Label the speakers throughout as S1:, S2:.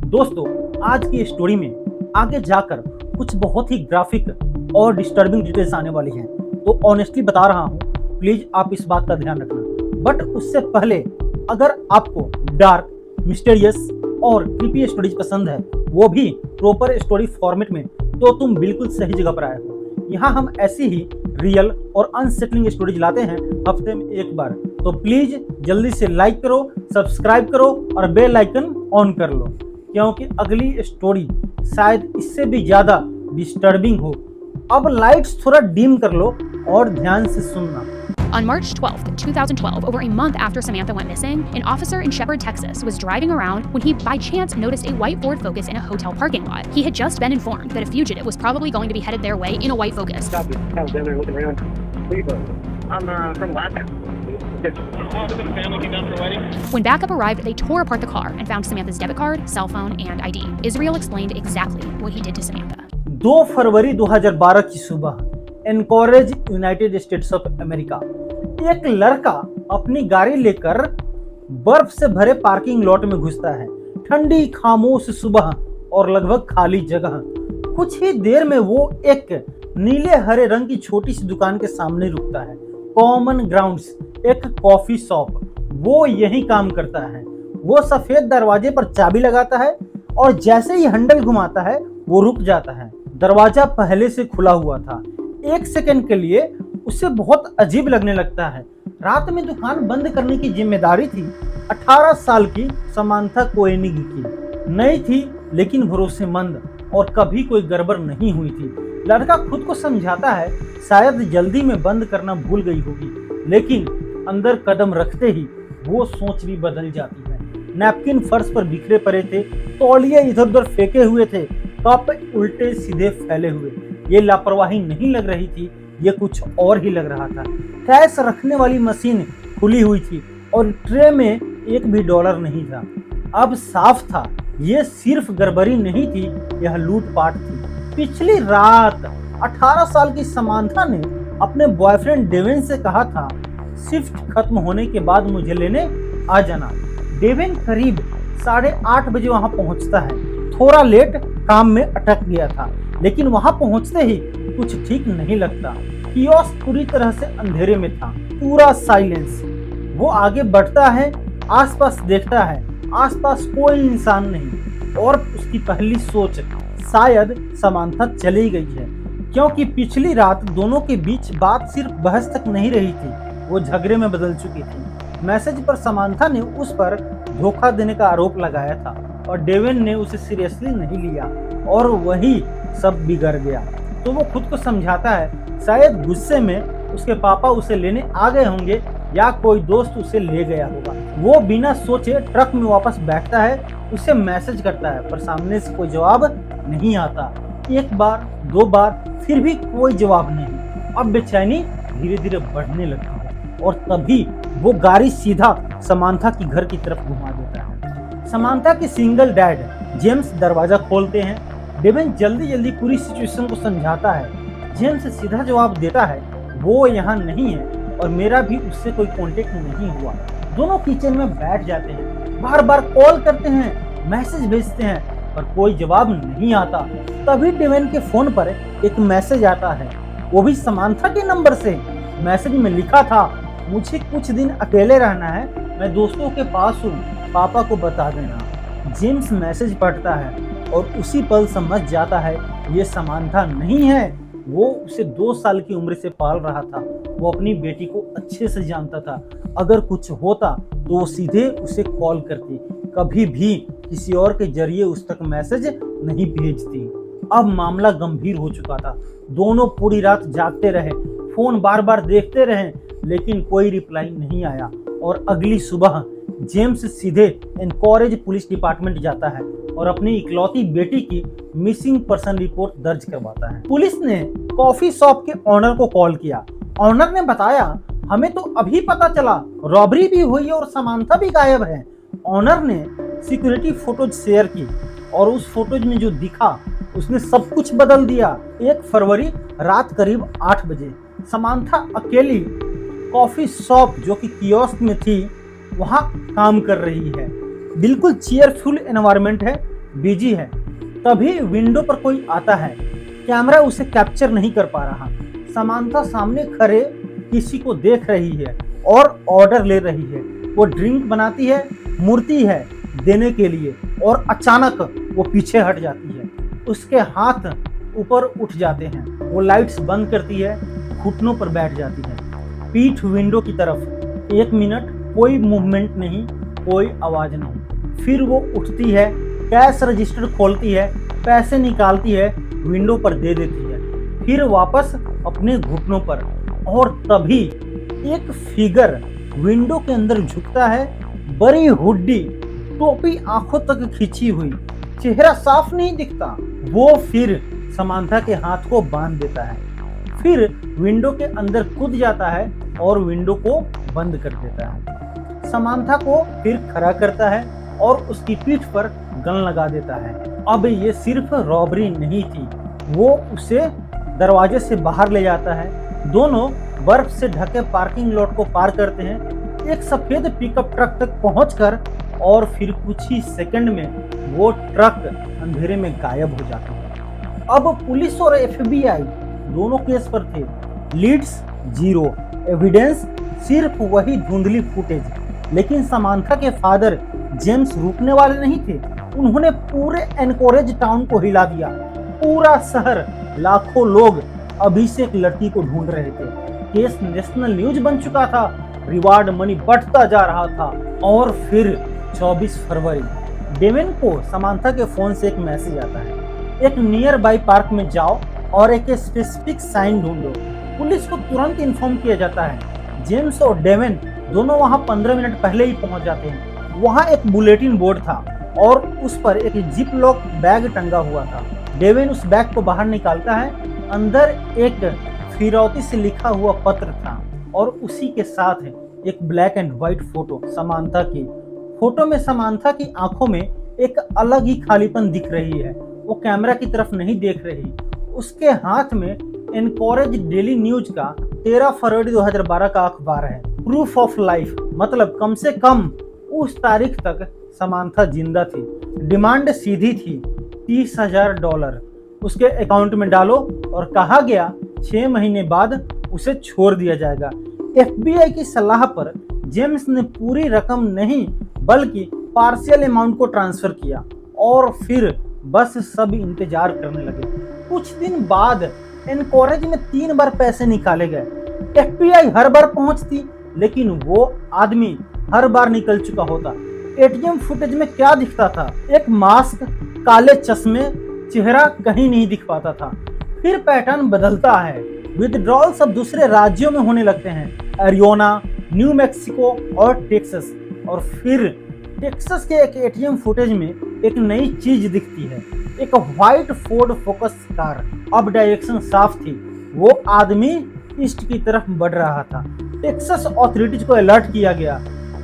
S1: दोस्तों, आज की स्टोरी में आगे जाकर कुछ बहुत ही ग्राफिक और डिस्टर्बिंग डिटेल्स आने वाली हैं, तो ऑनेस्टली बता रहा हूं, प्लीज आप इस बात का ध्यान रखना। बट उससे पहले अगर आपको डार्क, मिस्टीरियस और क्रीपी स्टोरीज पसंद है, वो भी प्रॉपर स्टोरी फॉर्मेट में, तो तुम बिल्कुल सही जगह पर आए हो। यहाँ हम ऐसी ही रियल और अनसेटलिंग स्टोरीज लाते हैं हफ्ते में एक बार, तो प्लीज जल्दी से लाइक करो, सब्सक्राइब करो और बेल आइकन ऑन कर लो, क्योंकि अगली स्टोरी शायद इससे भी ज्यादा डिस्टर्बिंग हो। अब लाइट्स थोड़ा डिम कर लो और ध्यान से सुनना।
S2: On March 12, 2012, over a month after Samantha went missing, an officer in Shepherd, Texas was driving around when he by chance noticed a white Ford Focus in a hotel parking lot. He had just been informed that a fugitive was probably going to be headed their way in a white Focus.
S3: Copy. I was down there looking around. Where you from? I'm from Alaska. Family came down for a wedding.
S2: When backup arrived, they tore apart the car and found Samantha's debit card, cell phone, and ID. Israel explained exactly what he did to Samantha.
S1: 2 फरवरी 2012 की सुबह Anchorage, United states of America, एक लड़का अपनी गाड़ी लेकर बर्फ से भरे पार्किंग लॉट में घुसता है। ठंडी खामोश सुबह और लगभग खाली जगह। कुछ ही देर में वो एक नीले हरे रंग की छोटी सी दुकान के सामने रुकता है। कॉमन ग्राउंड्स, एक कॉफी शॉप, वो यही काम करता है। वो सफेद दरवाजे पर चाबी लगाता है और जैसे ही हैंडल घुमाता है वो रुक जाता है। दरवाजा पहले से खुला हुआ था। एक सेकंड के लिए उसे बहुत अजीब लगने लगता है। रात में दुकान बंद करने की जिम्मेदारी थी 18 साल की समांथा कोएनिग की। नई थी लेकिन भरोसेमंद और कभी कोई गड़बड़ नहीं हुई थी। लड़का खुद को समझाता है शायद जल्दी में बंद करना भूल गई होगी, लेकिन अंदर कदम रखते ही वो सोच भी बदल जाती है। नैपकिन फर्श पर बिखरे पड़े थे, तौलिए इधर उधर फेंके हुए थे, कप उल्टे सीधे फैले हुए। ये लापरवाही नहीं लग रही थी, ये कुछ और ही लग रहा था। कैश रखने वाली मशीन खुली हुई थी और ट्रे में एक भी डॉलर नहीं था। अब साफ था, ये सिर्फ गड़बड़ी नहीं थी, यह लूटपाट थी। पिछली रात 18 साल की समांथा ने अपने बॉयफ्रेंड डेविन से कहा था शिफ्ट खत्म होने के बाद मुझे लेने आ जाना। डेविन करीब 8:30 बजे वहां पहुंचता है। थोड़ा लेट, काम में अटक गया था, लेकिन वहां पहुंचते ही कुछ ठीक नहीं लगता। कियोस्क पूरी तरह से अंधेरे में था, पूरा साइलेंस। वो आगे बढ़ता है, आसपास देखता है, आसपास कोई इंसान नहीं, और उसकी पहली सोच शायद समांथा चली गई है, क्योंकि पिछली रात दोनों के बीच बात सिर्फ बहस तक नहीं रही थी, वो झगड़े में बदल चुकी थी। मैसेज पर समांथा ने उस पर धोखा देने का आरोप लगाया था और डेविन ने उसे सीरियसली नहीं लिया और वही सब बिगड़ गया। तो वो खुद को समझाता है शायद गुस्से में उसके पापा उसे लेने आ गए होंगे या कोई दोस्त उसे ले गया होगा। वो बिना सोचे ट्रक में वापस बैठता है, उसे मैसेज करता है, पर सामने से कोई जवाब नहीं आता। एक बार, 2 बार, फिर भी कोई जवाब नहीं। अब बेचैनी धीरे धीरे बढ़ने लगती है और तभी वो गाड़ी सीधा समांथा की घर की तरफ घुमा देता है। समांथा के सिंगल डैड जेम्स दरवाजा खोलते हैं। डेविन जल्दी जल्दी पूरी सिचुएशन को समझाता है। जेम्स सीधा जवाब देता है वो यहाँ नहीं है और मेरा भी उससे कोई कांटेक्ट नहीं हुआ। दोनों किचन में बैठ जाते हैं, बार बार कॉल करते हैं, मैसेज भेजते हैं, पर कोई जवाब नहीं आता। तभी डेविन के फोन पर एक मैसेज आता है, वो भी समांथा के नंबर से। मैसेज में लिखा था मुझे कुछ दिन अकेले रहना है, मैं दोस्तों के पास हूँ, पापा को बता देना। जेम्स मैसेज पढ़ता है और उसी पल समझ जाता है ये समांथा नहीं है। वो उसे 2 साल की उम्र से पाल रहा था। वो अपनी बेटी को अच्छे से जानता था। अगर कुछ होता तो वो सीधे उसे कॉल करती, कभी भी किसी और के जरिए उस तक मैसेज नहीं भेजती। अब मामला गंभीर हो चुका था। दोनों पूरी रात जागते रहे, फोन बार बार देखते रहे, लेकिन कोई रिप्लाई नहीं आया। और अगली सुबह जेम्स सीधे एनकोरेज पुलिस डिपार्टमेंट जाता है और अपनी इकलौती बेटी की मिसिंग पर्सन रिपोर्ट दर्ज करवाता है। पुलिस ने कॉफी शॉप के ऑनर को कॉल किया। ऑनर ने बताया हमें तो अभी पता चला रॉबरी भी हुई और समांथा भी गायब है। ऑनर ने सिक्योरिटी फोटोज शेयर की और उस फोटोज में जो दिखा उसने सब कुछ बदल दिया। 1 फरवरी रात करीब 8 बजे समांथा अकेली कॉफी शॉप जो कि कियोस्क में थी वहां काम कर रही है। बिल्कुल चीयरफुल एनवायरनमेंट है, बिजी है। तभी विंडो पर कोई आता है। कैमरा उसे कैप्चर नहीं कर पा रहा। समांथा सामने खड़े किसी को देख रही है और ऑर्डर ले रही है। वो ड्रिंक बनाती है, मुड़ती है देने के लिए और अचानक वो पीछे हट जाती है। उसके हाथ ऊपर उठ जाते हैं। वो लाइट्स बंद करती है, घुटनों पर बैठ जाती है, पीठ विंडो की तरफ। 1 मिनट कोई मूवमेंट नहीं, कोई आवाज नहीं। फिर वो उठती है, कैश रजिस्टर खोलती है, पैसे निकालती है, विंडो पर दे देती है, फिर वापस अपने घुटनों पर। और तभी एक फिगर विंडो के अंदर झुकता है, बड़ी हुड्डी, टोपी आंखों तक खींची हुई, चेहरा साफ नहीं दिखता। वो फिर समांथा के हाथ को बांध देता है, फिर विंडो के अंदर कूद जाता है और विंडो को बंद कर देता है। समांथा को फिर खड़ा करता है और उसकी पीठ पर गन लगा देता है। अब ये सिर्फ रॉबरी नहीं थी, वो उसे दरवाजे से बाहर ले जाता है। दोनों बर्फ से ढके पार्किंग लॉट को पार करते हैं, एक सफेद पिकअप ट्रक तक पहुंचकर, और फिर कुछ ही सेकंड में वो ट्रक अंधेरे में गायब हो जाता है। अब पुलिस और FBI दोनों केस पर थे। लीड्स 0, एविडेंस सिर्फ वही धुंधली फुटेज। लेकिन समांथा के फादर जेम्स रुकने वाले नहीं थे। उन्होंने पूरे एनकोरेज टाउन को हिला दिया। पूरा शहर, लाखों लोग अभिषेक लड़की को ढूंढ रहे थे। केस नेशनल न्यूज बन चुका था, रिवार्ड मनी बढ़ता जा रहा था। और फिर 24 फरवरी, डेविन को समांथा के फोन से एक मैसेज आता है, एक नियर बाई पार्क में जाओ और एक स्पेसिफिक साइन ढूंढो। पुलिस को तुरंत इन्फॉर्म किया जाता है। जेम्स और डेविन दोनों वहां 15 मिनट पहले ही पहुंच जाते हैं। वहां एक बुलेटिन बोर्ड था और उस पर एक जिप लॉक बैग टंगा हुआ था। डेविन उस बैग को बाहर निकालता है। अंदर एक फिरौती से लिखा हुआ पत्र था और उसी के साथ एक black and white photo Samantha की। फोटो में समांथा की आंखों में एक अलग ही खालीपन दिख रही है। वो कैमरा की तरफ नहीं देख रही। उसके हाथ में एनकोरेज डेली न्यूज का 13 फरवरी 2012 का अखबार है। प्रूफ ऑफ लाइफ, मतलब कम से कम उस तारीख तक समांथा जिंदा थी। डिमांड सीधी थी, $30,000 उसके अकाउंट में डालो और कहा गया 6 महीने बाद उसे छोड़ दिया जाएगा। FBI की सलाह पर जेम्स ने पूरी रकम नहीं बल्कि पार्शियल अमाउंट को ट्रांसफर किया और फिर बस सब इंतजार करने लगे। कुछ दिन बाद एनकोरेज में 3 बार पैसे निकाले गए। FBI हर बार पहुंचती, लेकिन वो आदमी हर बार निकल चुका होता। ATM फुटेज में क्या दिखता था? एक मास्क, काले चश्मे, चेहरा कहीं नहीं दिख पाता था। फिर पैटर्न बदलता है। विथड्रॉल सब दूसरे राज्यों में होने लगते हैं, एरिजोना, न्यू मैक्सिको और टेक्सास। और फिर टेक्सास के एक ATM फुटेज में एक नई चीज दिखती है, एक व्हाइट फोर्ड फोकस कार। अब डायरेक्शन साफ थी, वो आदमी ईस्ट की तरफ बढ़ रहा था। टेक्सास अथॉरिटीज को अलर्ट किया गया।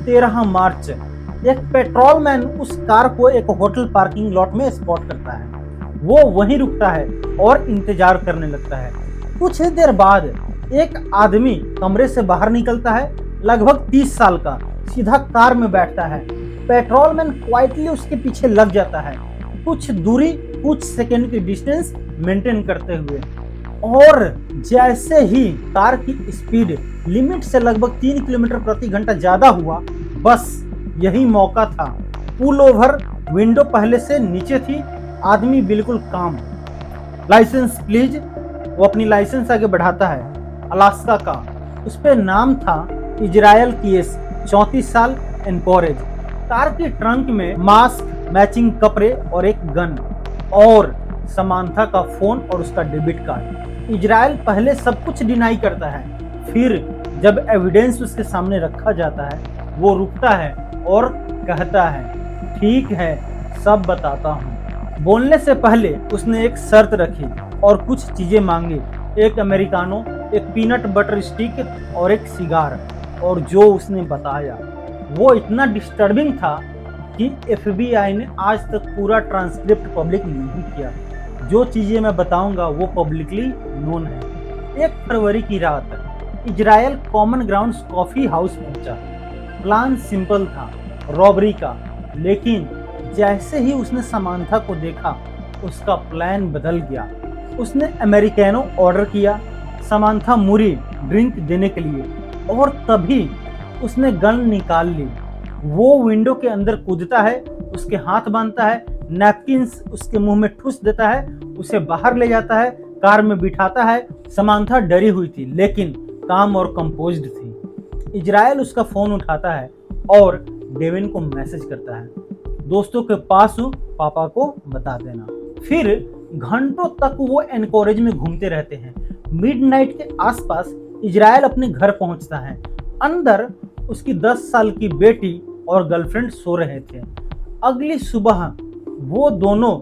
S1: 13 मार्च एक पेट्रोलमैन उस कार को एक होटल पार्किंग लॉट में स्पॉट करता है। वो वहीं रुकता है और इंतजार करने लगता है। कुछ ही देर बाद एक आदमी कमरे से बाहर निकलता है, लगभग 30 साल का, सीधा कार में बैठता है। पेट्रोलमैन क्वाइटली उसके पीछे लग जाता है, कुछ दूरी, कुछ सेकंड की डिस्टेंस मेंटेन करते हुए। और जैसे ही कार की स्पीड लिमिट से लगभग 3 किलोमीटर प्रति घंटा ज्यादा हुआ, बस यही मौका था। पुल ओवर, विंडो पहले से नीचे थी, आदमी बिल्कुल काम। License please. वो अपनी लाइसेंस आगे बढ़ाता है, अलास्का का। उस पे नाम था इजराइल केस, 34 साल, एनकोरेज। कार की ट्रंक में मास्क, मैचिंग कपड़े और एक गन और समांथा का फोन और उसका डेबिट कार्ड। इजराइल पहले सब कुछ डिनाई करता है, फिर जब एविडेंस उसके सामने रखा जाता है वो रुकता है और कहता है, ठीक है, सब बताता हूँ। बोलने से पहले उसने एक शर्त रखी और कुछ चीजें मांगी, एक अमेरिकानो, एक पीनट बटर स्टिक और एक सिगार। और जो उसने बताया वो इतना डिस्टर्बिंग था कि FBI ने आज तक पूरा ट्रांसक्रिप्ट पब्लिक नहीं किया। जो चीजें मैं बताऊंगा वो पब्लिकली नोन है। 1 फरवरी की रात Israel common grounds coffee house पहुंचा। प्लान सिंपल था, रॉबरी का, लेकिन जैसे ही उसने समांथा को देखा, उसका प्लान बदल गया। उसने अमेरिकानो ऑर्डर किया, समांथा मुरी ड्रिंक देने के लिए, और तभी उसने गन निकाल ली। वो विंडो के अंदर कूदता है, उसके हाथ बांधता है, नैपकिन्स उसके मुंह में ठूस देता है, उसे बाहर ले जाता है, कार में बिठाता है। समांथा डरी हुई थी लेकिन काम और कंपोज्ड थी। इजराइल उसका फोन उठाता है और डेविन को मैसेज करता है, दोस्तों के पास हूँ, पापा को बता देना। फिर घंटों तक वो एनकोरेज में घूमते रहते हैं। मिडनाइट के आसपास इजराइल अपने घर पहुंचता है। अंदर उसकी 10 साल की बेटी और गर्लफ्रेंड सो रहे थे। अगली सुबह वो दोनों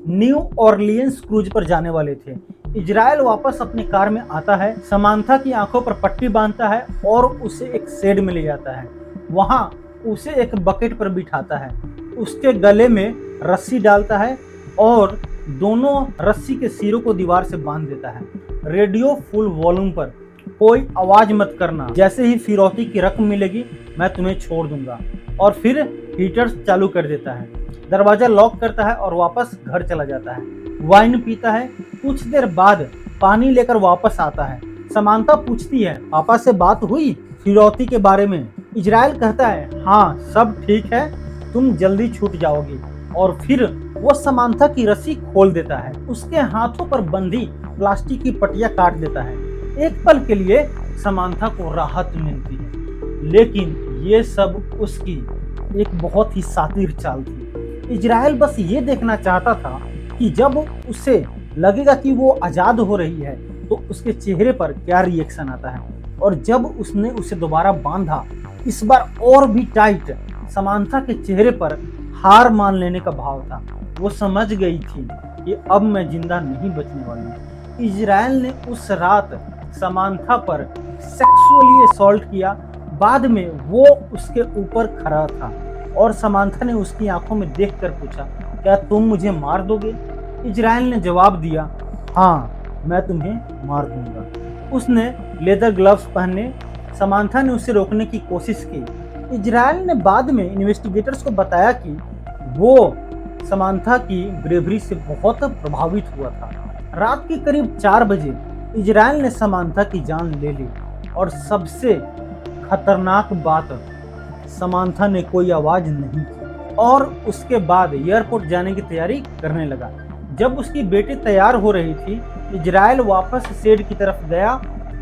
S1: न्यू ऑरलियंस क्रूज पर जाने वाले थे। इजराइल वापस अपनी कार में आता है, समांथा की आंखों पर पट्टी बांधता है और उसे एक शेड में ले जाता है। वहां उसे एक बकेट पर बिठाता है, उसके गले में रस्सी डालता है और दोनों रस्सी के सिरों को दीवार से बांध देता है। रेडियो फुल वॉल्यूम पर, कोई आवाज मत करना, जैसे ही फिरौती की रकम मिलेगी मैं तुम्हें छोड़ दूंगा। और फिर हीटर चालू कर देता है, दरवाजा लॉक करता है और वापस घर चला जाता है। वाइन पीता है। कुछ देर बाद पानी लेकर वापस आता है। समांथा पूछती है, पापा से बात हुई फिरौती के बारे में? इजराइल कहता है, हाँ सब ठीक है, तुम जल्दी छूट जाओगी। और फिर वो समांथा की रस्सी खोल देता है, उसके हाथों पर बंधी प्लास्टिक की पट्टियां काट देता है। एक पल के लिए समांथा को राहत मिलती है, लेकिन ये सब उसकी एक बहुत ही शातिर चाल थी। इजराइल बस ये देखना चाहता था कि जब उसे लगेगा कि वो आजाद हो रही है तो उसके चेहरे पर क्या रिएक्शन आता है। और जब उसने उसे दोबारा बांधा, इस बार और भी टाइट, समांथा के चेहरे पर हार मान लेने का भाव था। वो समझ गई थी कि अब मैं जिंदा नहीं बचने वाली। इजराइल ने उस रात समांथा पर सेक्सुअली असॉल्ट किया। बाद में वो उसके ऊपर खड़ा था और समांथा ने उसकी आंखों में देखकर पूछा, क्या तुम मुझे मार दोगे? इजराइल ने जवाब दिया, हाँ मैं तुम्हें मार दूंगा। उसने लेदर ग्लव्स पहने। समांथा ने उसे रोकने की कोशिश की। इजराइल ने बाद में इन्वेस्टिगेटर्स को बताया कि वो समांथा की ब्रेवरी से बहुत प्रभावित हुआ था। रात के करीब 4 बजे इजराइल ने समांथा की जान ले ली। और सबसे खतरनाक बात, समांथा ने कोई आवाज नहीं की और उसके बाद एयरपोर्ट जाने की तैयारी करने लगा। जब उसकी बेटी तैयार हो रही थी, इजराइल वापस शेड की तरफ गया।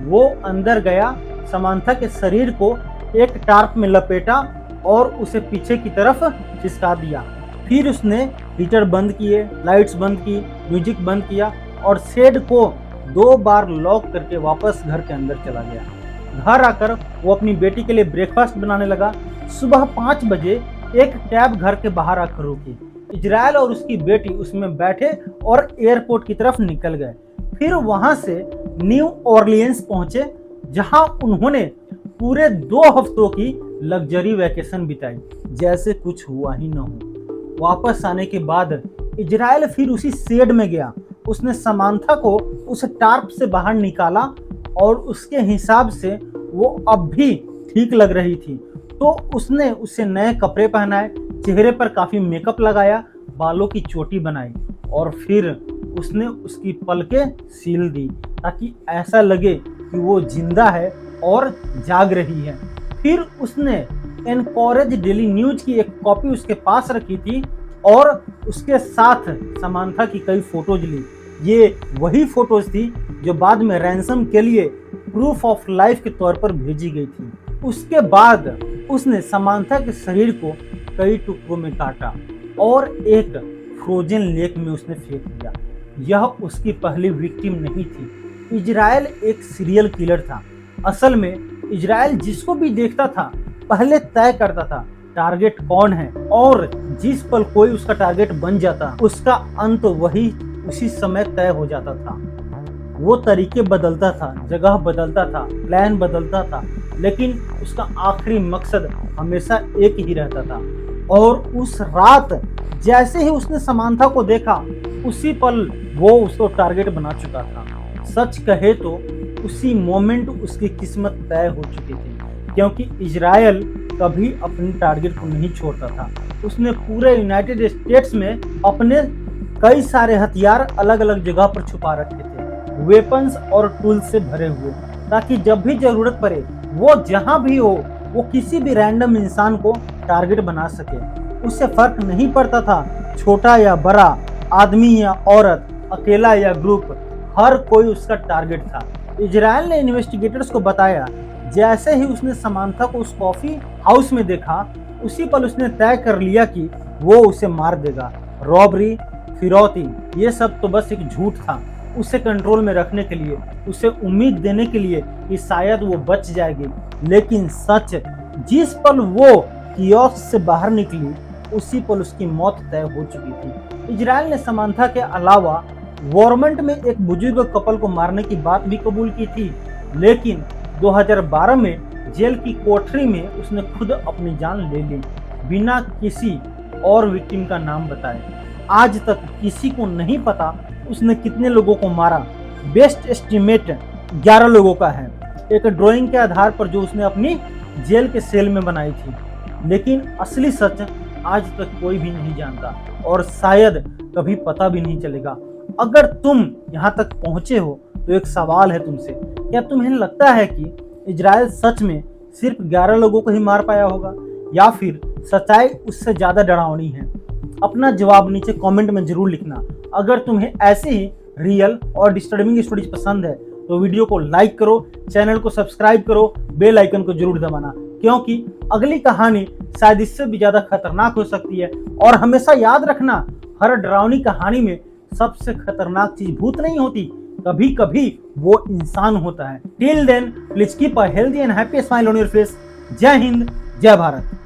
S1: वो अंदर गया, समांथा के शरीर को एक टार्प में लपेटा और उसे पीछे की तरफ खिसका दिया। फिर उसने हीटर बंद किए, लाइट्स बंद की, म्यूजिक बंद किया और शेड को 2 बार लॉक करके वापस घर के अंदर चला गया। घर आकर वो अपनी बेटी के लिए ब्रेकफास्ट बनाने लगा। सुबह 5 बजे एक कैब घर के बाहर आकर रुकी। इजराइल और उसकी बेटी उसमें बैठे और एयरपोर्ट की तरफ निकल गए। फिर वहां से न्यू ऑरलियंस पहुंचे, जहां उन्होंने पूरे 2 हफ्तों की लग्जरी वैकेशन बिताई, जैसे कुछ हुआ ही न हो। वापस आने के बाद इजराइल फिर उसी शेड में गया। उसने समांथा को उस टार्प से बाहर निकाला और उसके हिसाब से वो अब भी ठीक लग रही थी, तो उसने उसे नए कपड़े पहनाए, चेहरे पर काफी मेकअप लगाया, बालों की चोटी बनाई और फिर उसने उसकी पलकें सील दी ताकि ऐसा लगे कि वो जिंदा है और जाग रही है। फिर उसने एनकोरेज डेली न्यूज की एक कॉपी उसके पास रखी थी और उसके साथ समांथा की कई फोटोज ली। ये वही फोटोज थी जो बाद में रैंसम के लिए प्रूफ ऑफ लाइफ के तौर पर भेजी गई थी। उसके बाद उसने समांथा के शरीर को कई टुकड़ों में काटा और एक फ्रोजन लेक में उसने फेंक दिया। यह उसकी पहली विक्टिम नहीं थी। इजराइल एक सीरियल किलर था। असल में इजराइल जिसको भी देखता था पहले तय करता था टारगेट कौन है, और जिस पल कोई उसका टारगेट बन जाता उसका अंत वही उसी समय तय हो जाता था। वो तरीके बदलता था, जगह बदलता था, प्लान बदलता था, लेकिन उसका आखिरी मकसद हमेशा एक ही रहता था। और उस रात जैसे ही उसने समांथा को देखा, उसी पल वो उसको टारगेट बना चुका था। सच कहे तो उसी मोमेंट उसकी किस्मत तय हो चुकी थी, क्योंकि इजराइल कभी अपने टारगेट को नहीं छोड़ता था। उसने पूरे यूनाइटेड स्टेट्स में अपने कई सारे हथियार अलग अलग जगह पर छुपा रखे थे, वेपन्स और टूल्स से भरे हुए, ताकि जब भी जरूरत पड़े वो जहां भी हो वो किसी भी रैंडम इंसान को टारगेट बना सके। उससे फर्क नहीं पड़ता था छोटा या बड़ा, आदमी या औरत, अकेला या ग्रुप, हर कोई उसका टारगेट था। इजराइल ने इन्वेस्टिगेटर्स को बताया, जैसे ही उसने समांथा को उस कॉफी हाउस में देखा उसी पल उसने तय कर लिया कि वो उसे मार देगा। रॉबरी, फिरौती, ये सब तो बस एक झूठ था, उसे कंट्रोल में रखने के लिए, उसे उम्मीद देने के लिए कि शायद वो बच जाएगी। लेकिन सच, जिस पल वो कियोस्क से बाहर निकली उसी पल उसकी मौत तय हो चुकी थी। इजराइल ने समांथा के अलावा वॉरमेंट में एक बुजुर्ग कपल को मारने की बात भी कबूल की थी, लेकिन 2012 में जेल की कोठरी में उसने खुद अपनी जान ले ली, बिना किसी और विक्टिम का नाम बताए। आज तक किसी को नहीं पता उसने कितने लोगों को मारा। बेस्ट एस्टिमेट 11 लोगों का है, एक ड्राइंग के आधार पर जो उसने अपनी जेल के सेल में बनाई थी। लेकिन असली सच आज तक कोई भी नहीं जानता और शायद कभी पता भी नहीं चलेगा। अगर तुम यहाँ तक पहुँचे हो तो एक सवाल है तुमसे, क्या तुम्हें लगता है कि इजराइल सच में सिर्फ 11 लोगों को ही मार पाया होगा या फिर सच्चाई उससे ज़्यादा डरावनी है? अपना जवाब नीचे कमेंट में जरूर लिखना। अगर तुम्हें ऐसे ही रियल और डिस्टर्बिंग स्टोरीज पसंद है तो वीडियो को लाइक करो, चैनल को सब्सक्राइब करो, बेल आइकन को जरूर दबाना, क्योंकि अगली कहानी शायद इससे भी ज़्यादा खतरनाक हो सकती है। और हमेशा याद रखना, हर डरावनी कहानी में सबसे खतरनाक चीज भूत नहीं होती, कभी कभी वो इंसान होता है। Till then please keep a healthy and happy smile on your face. जय हिंद, जय भारत।